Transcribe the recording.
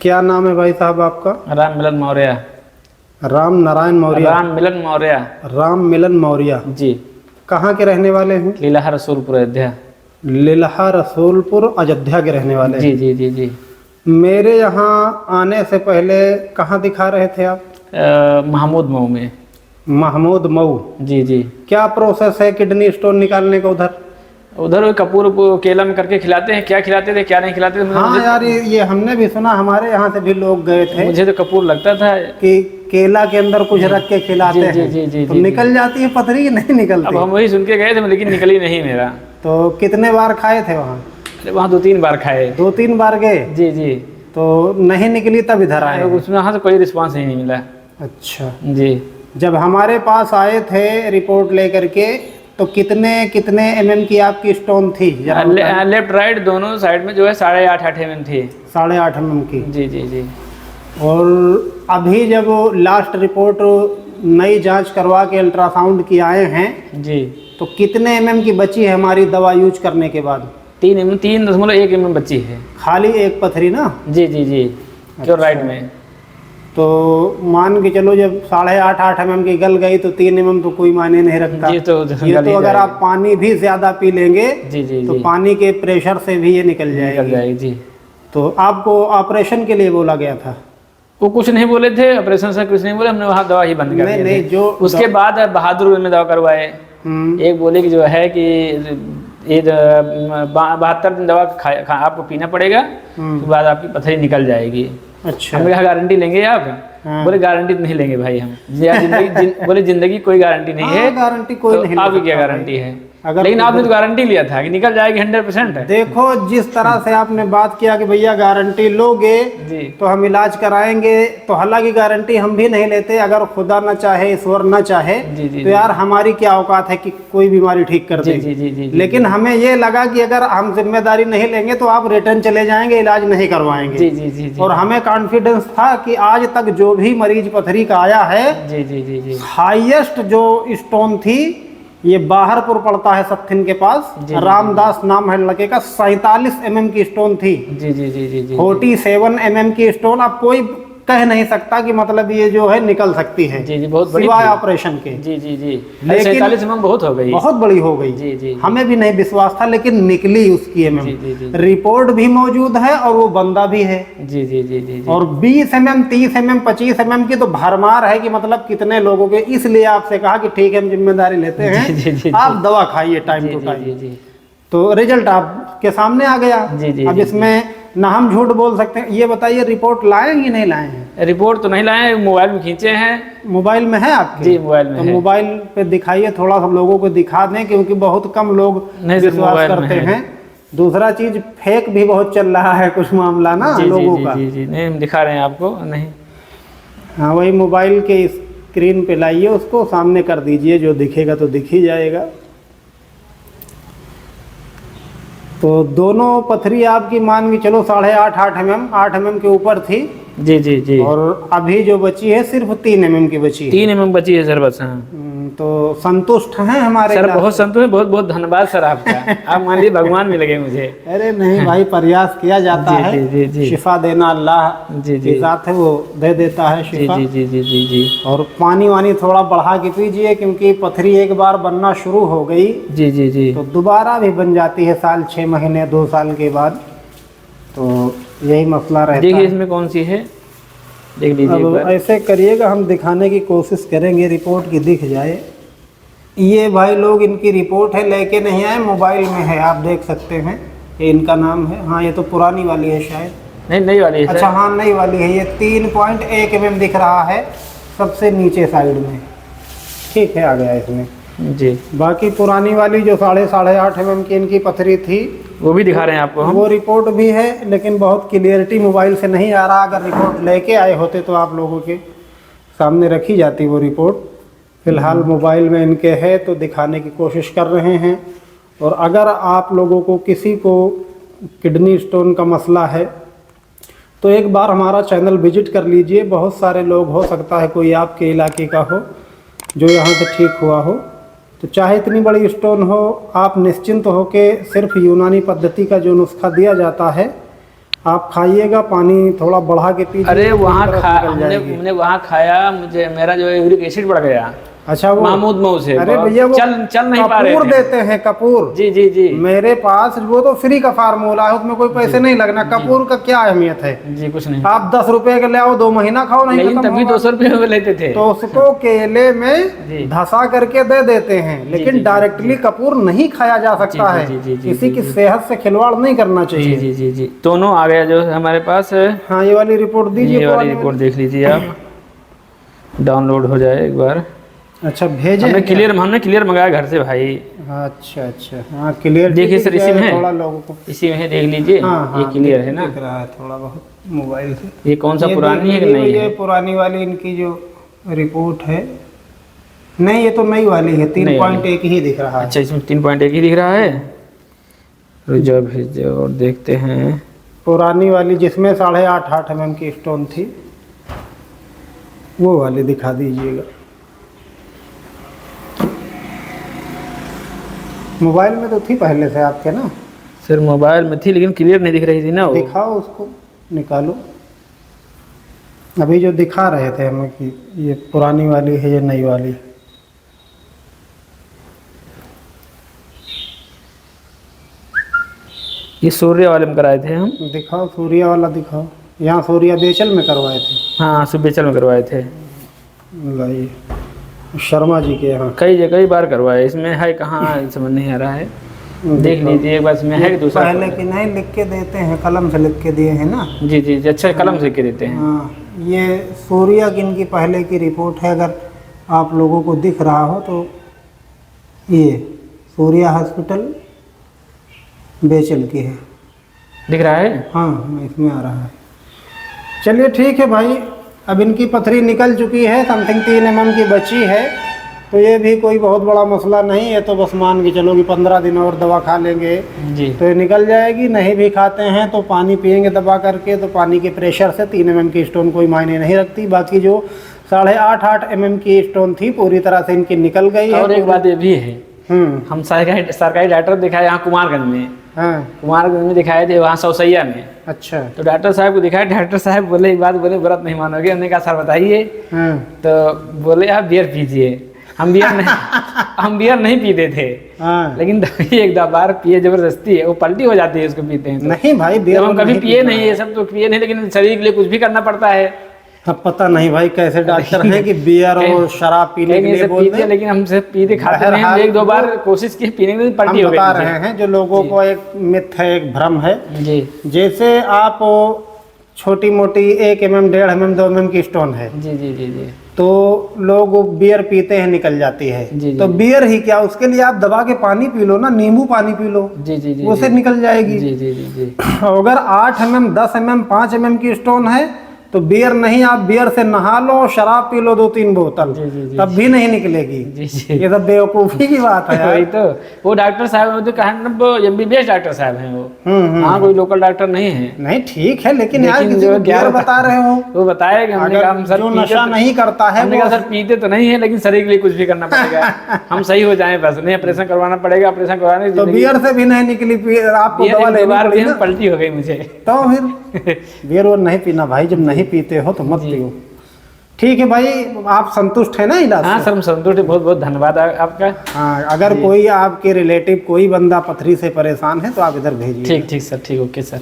क्या नाम है भाई साहब आपका? राम मिलन मौर्य। राम नारायण मौर्य? राम मिलन मौर्य। राम मिलन मौर्य जी। कहाँ के रहने वाले हैं? लीलाहा रसूलपुर अयोध्या। लीलाहा रसूलपुर अयोध्या के रहने वाले जी हैं। जी जी जी। मेरे यहाँ आने से पहले कहाँ दिखा रहे थे आप? महमूद मऊ में। महमूद मऊ? जी जी। क्या प्रोसेस है किडनी स्टोन निकालने का उधर? उधर कपूर केला में करके खिलाते हैं, क्या खिलाते थे क्या नहीं खिलाते थे। हाँ यार ये हमने भी सुना, हमारे यहाँ से भी लोग गए थे। मुझे तो कपूर लगता था कि केला के अंदर कुछ रख के खिलाते जी, हैं। जी, जी, जी, तो जी, निकल जाती है पथरी कि नहीं निकलती? अब हम वही सुन के गए थे लेकिन निकली नहीं मेरा। तो कितने बार खाए थे वहाँ? वहाँ 2-3 बार खाए। 2-3 बार गए? जी जी। तो नहीं निकली तब इधर आए? उसमें वहाँ से कोई रिस्पांस नहीं मिला। अच्छा। जी। जब हमारे पास आए थे रिपोर्ट लेकर के तो कितने कितने mm की आपकी स्टोन थी? लेफ्ट राइट दोनों साइड में जो है 8.5 mm थी। 8.5 mm की? जी जी जी। और अभी जब लास्ट रिपोर्ट नई जांच करवा के अल्ट्रासाउंड की आए हैं जी, तो कितने mm की बची है हमारी दवा यूज करने के बाद? 3.1 mm बची है। खाली एक पथरी ना? जी जी जी। क्यों राइट में। तो मान के चलो जब 8.5 mm की गल गई तो 3 mm तो कोई मायने नहीं रखता। ये तो अगर आप पानी भी ज्यादा पी लेंगे जी जी तो जी, पानी के प्रेशर से भी ये निकल जाएगी। जी। तो आपको ऑपरेशन के लिए बोला गया था? वो कुछ नहीं बोले थे, ऑपरेशन से कुछ नहीं बोले, हमने वहाँ दवा ही बंद कर दी। नहीं जो उसके बाद बहादुर में दवा करवाए। एक बोले कि जो है कि ये 72 दिन दवा आपको पीना पड़ेगा, उसके बाद आपकी पथरी निकल जाएगी। अच्छा। हमने कहा गारंटी लेंगे आप? बोले गारंटी नहीं लेंगे भाई हम। बोले जिंदगी कोई गारंटी नहीं है। गारंटी कोई नहीं। आपकी क्या गारंटी है? लेकिन आपने तो गारंटी लिया था कि निकल जाएगी 100%। देखो जिस तरह से आपने बात किया कि भैया गारंटी लोगे तो हम इलाज कराएंगे, तो हालांकि गारंटी हम भी नहीं लेते। अगर खुदा न चाहे, ईश्वर न चाहे, तो यार हमारी क्या औकात है कि कोई बीमारी ठीक कर दे। लेकिन हमें ये लगा कि अगर हम जिम्मेदारी नहीं लेंगे तो आप रिटर्न चले जाएंगे, इलाज नहीं करवाएंगे। और हमें कॉन्फिडेंस था कि आज तक जो भी मरीज पथरी का आया है, हाईएस्ट जो स्टोन थी ये बाहरपुर पड़ता है सत्थिन के पास, रामदास नाम है लड़के का, 47 mm की स्टोन थी। जी जी जी जी जी। 47 mm की स्टोन। अब कोई कह नहीं सकता कि मतलब ये जो है निकल सकती है। जी जी, बहुत बड़ी सिवाय ऑपरेशन के। जी जी जी। लेकिन 47 mm बहुत हो गई, बहुत बड़ी हो गई। जी जी। हमें भी नहीं विश्वास था, लेकिन निकली उसकी mm। रिपोर्ट भी मौजूद है और वो बंदा भी है। जी जी जी जी। और 20 mm, 30 mm, 25 mm की तो भरमार है कि मतलब कितने लोगों के। इसलिए आपसे कहा कि ठीक है हम जिम्मेदारी लेते हैं, आप दवा खाइए टाइम टू टाइम। तो रिजल्ट आपके सामने आ गया। अब इसमें ना हम झूठ बोल सकते हैं। ये बताइए रिपोर्ट लाए कि नहीं लाए हैं? रिपोर्ट तो नहीं लाए हैं, मोबाइल में खींचे हैं। मोबाइल में है आपके? जी मोबाइल में। तो मोबाइल पे दिखाइए, थोड़ा हम लोगों को दिखा दें, क्योंकि बहुत कम लोग विश्वास करते हैं। दूसरा चीज फेक भी बहुत चल रहा है कुछ मामला ना लोगों का। जी जी नहीं हम दिखा रहे हैं आपको। नहीं हाँ वही मोबाइल के स्क्रीन पे लाइए, उसको सामने कर दीजिए, जो दिखेगा तो दिख ही जाएगा। तो दोनों पथरी आपकी मान के चलो 8.5 mm, 8 mm के ऊपर थी। जी जी जी। और अभी जो बची है सिर्फ 3 mm की बची है। 3 mm बची है सर बस। हाँ तो संतुष्ट हैं हमारे सर? बहुत संतुष्ट हैं, बहुत बहुत धन्यवाद सर आपका। आप मान लीजिए भगवान भी लगे मुझे। अरे नहीं भाई, प्रयास किया जाता है। जी जी जी। शिफा देना अल्लाह जी जी जात है, वो दे देता है शिफा। जी जी जी जी जी। और पानी वानी थोड़ा बढ़ा के पीजिए, क्योंकि पथरी एक बार बनना शुरू हो गई जी जी जी तो दोबारा भी बन जाती है साल 6 महीने 2 साल के बाद। तो यही मसला रहता है। देखिए इसमें कौन सी है, देख लीजिए। अब ऐसे करिएगा, हम दिखाने की कोशिश करेंगे, रिपोर्ट की दिख जाए। ये भाई लोग इनकी रिपोर्ट है, लेके नहीं आए, मोबाइल में है, आप देख सकते हैं। ये इनका नाम है। हाँ ये तो पुरानी वाली है शायद। नहीं नई वाली है। अच्छा हाँ नई वाली है। ये 3.1 mm दिख रहा है सबसे नीचे साइड में। ठीक है आ गया इसमें जी। बाकी पुरानी वाली जो 8.5 mm की इनकी पथरी थी वो भी दिखा रहे हैं आपको हम। वो रिपोर्ट भी है, लेकिन बहुत क्लियरिटी मोबाइल से नहीं आ रहा। अगर रिपोर्ट लेके आए होते तो आप लोगों के सामने रखी जाती वो रिपोर्ट। फिलहाल मोबाइल में इनके है तो दिखाने की कोशिश कर रहे हैं। और अगर आप लोगों को किसी को किडनी स्टोन का मसला है तो एक बार हमारा चैनल विजिट कर लीजिए। बहुत सारे लोग, हो सकता है कोई आपके इलाके का हो जो यहाँ से ठीक हुआ हो। तो चाहे इतनी बड़ी स्टोन हो, आप निश्चिंत हो के सिर्फ यूनानी पद्धति का जो नुस्खा दिया जाता है आप खाइएगा, पानी थोड़ा बढ़ा के पीजिए। अरे वहाँ हमने वहाँ खाया, मुझे मेरा जो यूरिक एसिड बढ़ गया। अच्छा, वो महमूद मऊ से। अरे भैया वो चल नहीं पा रहे कपूर देते हैं, कपूर। जी जी जी। मेरे पास वो तो फ्री का फार्मूला है, उसमें कोई पैसे नहीं लगना। कपूर का क्या अहमियत है जी? कुछ नहीं। आप 10 रुपए के ले आओ, 2 महीना खाओ, नहीं लेकिन तभी 200 रुपये में लेते थे। तो उसको केले में धसा करके दे देते हैं, लेकिन डायरेक्टली कपूर नहीं खाया जा सकता है। किसी की सेहत से खिलवाड़ नहीं करना चाहिए। जी जी जी। दोनों आ गया जो हमारे पास। हाँ, ये वाली रिपोर्ट दीजिए। ये वाली रिपोर्ट देख लीजिए आप, डाउनलोड हो जाए एक बार। अच्छा, भेजे हमने क्लियर मंगाया घर से भाई। अच्छा अच्छा, हाँ क्लियर। देखिए सर, इसी में है, थोड़ा लोगों को इसी में है, देख लीजिए। हाँ, ये क्लियर है ना? दिख रहा है थोड़ा बहुत मोबाइल से। ये कौन सा पुरानी है कि नई है? ये पुरानी वाली इनकी जो रिपोर्ट है। नहीं, ये तो नई वाली है, 3.1 ही दिख रहा है। अच्छा, इसमें 3.1 ही दिख रहा है। रुझा भेज और देखते हैं। पुरानी वाली जिसमें 8.5 mm की स्टोन थी, वो वाली दिखा दीजिएगा। मोबाइल में तो थी पहले से आपके ना? सर मोबाइल में थी, लेकिन क्लियर नहीं दिख रही थी ना वो। दिखाओ, उसको निकालो। अभी जो दिखा रहे थे हमें कि ये पुरानी वाली है, ये नई वाली। ये सूर्य वाले में कराए थे हम। दिखाओ, सूर्य वाला दिखाओ। यहाँ सूर्य बेचल में करवाए थे। हाँ, सुबेचल में करवाए थे। लाइए, शर्मा जी के यहाँ कई बार करवाए। इसमें है कहाँ, समझ नहीं आ रहा है। देख लीजिए एक बार, इसमें है कि दूसरा? पहले कि नहीं लिख के देते हैं, कलम से लिख के दिए हैं ना। जी जी जी। अच्छा, कलम से लिख के देते हैं। हाँ, ये सूर्या की इनकी पहले की रिपोर्ट है। अगर आप लोगों को दिख रहा हो तो ये सूर्या हॉस्पिटल बेचल की है। दिख रहा है? हाँ, इसमें आ रहा है। चलिए ठीक है भाई, अब इनकी पथरी निकल चुकी है, समथिंग 3 mm की बची है। तो ये भी कोई बहुत बड़ा मसला नहीं है। तो बस मान के चलो कि 15 दिन और दवा खा लेंगे जी तो ये निकल जाएगी। नहीं भी खाते हैं तो पानी पियेंगे दबा करके, तो पानी के प्रेशर से 3 mm की स्टोन कोई मायने नहीं रखती। बाकी जो 8.5 mm की स्टोन थी पूरी तरह से इनकी निकल गई है। और एक बात ये भी है, हम सरकारी डॉक्टर दिखाए यहाँ कुमारगंज में। हाँ, कुमारगंज में दिखाए थे, वहाँ सौसैया में। अच्छा। तो डॉक्टर साहब को दिखाया, डॉक्टर साहब बोले एक बात, बोले व्रत नहीं मानोगे। हमने कहा सर बताइए। हाँ, तो बोले आप बियर पीजिए। हम बियर नहीं पीते थे। हाँ, लेकिन एक दो बार पिए, जबरदस्ती है, वो पलटी हो जाती है उसको पीते हैं तो। नहीं भाई, जब हम कभी पिए नहीं, ये सब तो पिए नहीं, लेकिन शरीर के लिए कुछ भी करना पड़ता है। अब पता नहीं भाई कैसे डॉक्टर है कि बियर और शराब पीने के लिए बोलते हैं, लेकिन हमसे पीते खाते नहीं। हम 1-2 बार कोशिश की पीने की, पलटी हो गई। बता रहे हैं जो लोगों को एक मिथ है, एक भ्रम है जी। जैसे आप छोटी मोटी 1 mm, 1.5 mm, 2 mm की स्टोन है जी जी जी जी, तो लोग बियर पीते हैं, निकल जाती है। जी, तो बियर ही क्या, उसके लिए आप दबा के पानी पी लो ना, नींबू पानी पी लो, जी जी जी, उससे निकल जाएगी। जी जी जी जी। अगर 8 mm, 10 mm, 5 mm की स्टोन है तो बियर नहीं, आप बियर से नहा लो, शराब पी लो 2-3 बोतल, तब भी नहीं निकलेगी। जी जी, ये सब बेवकूफ़ी की बात है। वही तो, वो डॉक्टर साहब तो MBBS डॉक्टर साहब हैं वो। हाँ, कोई लोकल डॉक्टर नहीं है। नहीं ठीक है, लेकिन यार किसी को बियर बता रहे हो, वो बताया कि हमने कहा हम सर जो नशा नहीं करता है, हमने कहा सर पीते तो नहीं है, लेकिन शरीर के लिए कुछ भी करना पड़ेगा। हम सही हो जाएं बस, नहीं ऑपरेशन करवाना पड़ेगा, ऑपरेशन करवाने तो बियर से भी नहीं निकली, आपको दवा लेनी पड़ी ना। पलटी हो गई मुझे। तो फिर बियर वो नहीं पीना भाई, जब नहीं पीते हो तो मत पियो। ठीक है भाई, आप संतुष्ट है ना इलाज? हाँ सर, हम संतुष्ट हैं, बहुत बहुत धन्यवाद आपका। हाँ, अगर कोई आपके रिलेटिव कोई बंदा पथरी से परेशान है तो आप इधर भेजिए। ठीक ठीक सर, ठीक, ओके सर।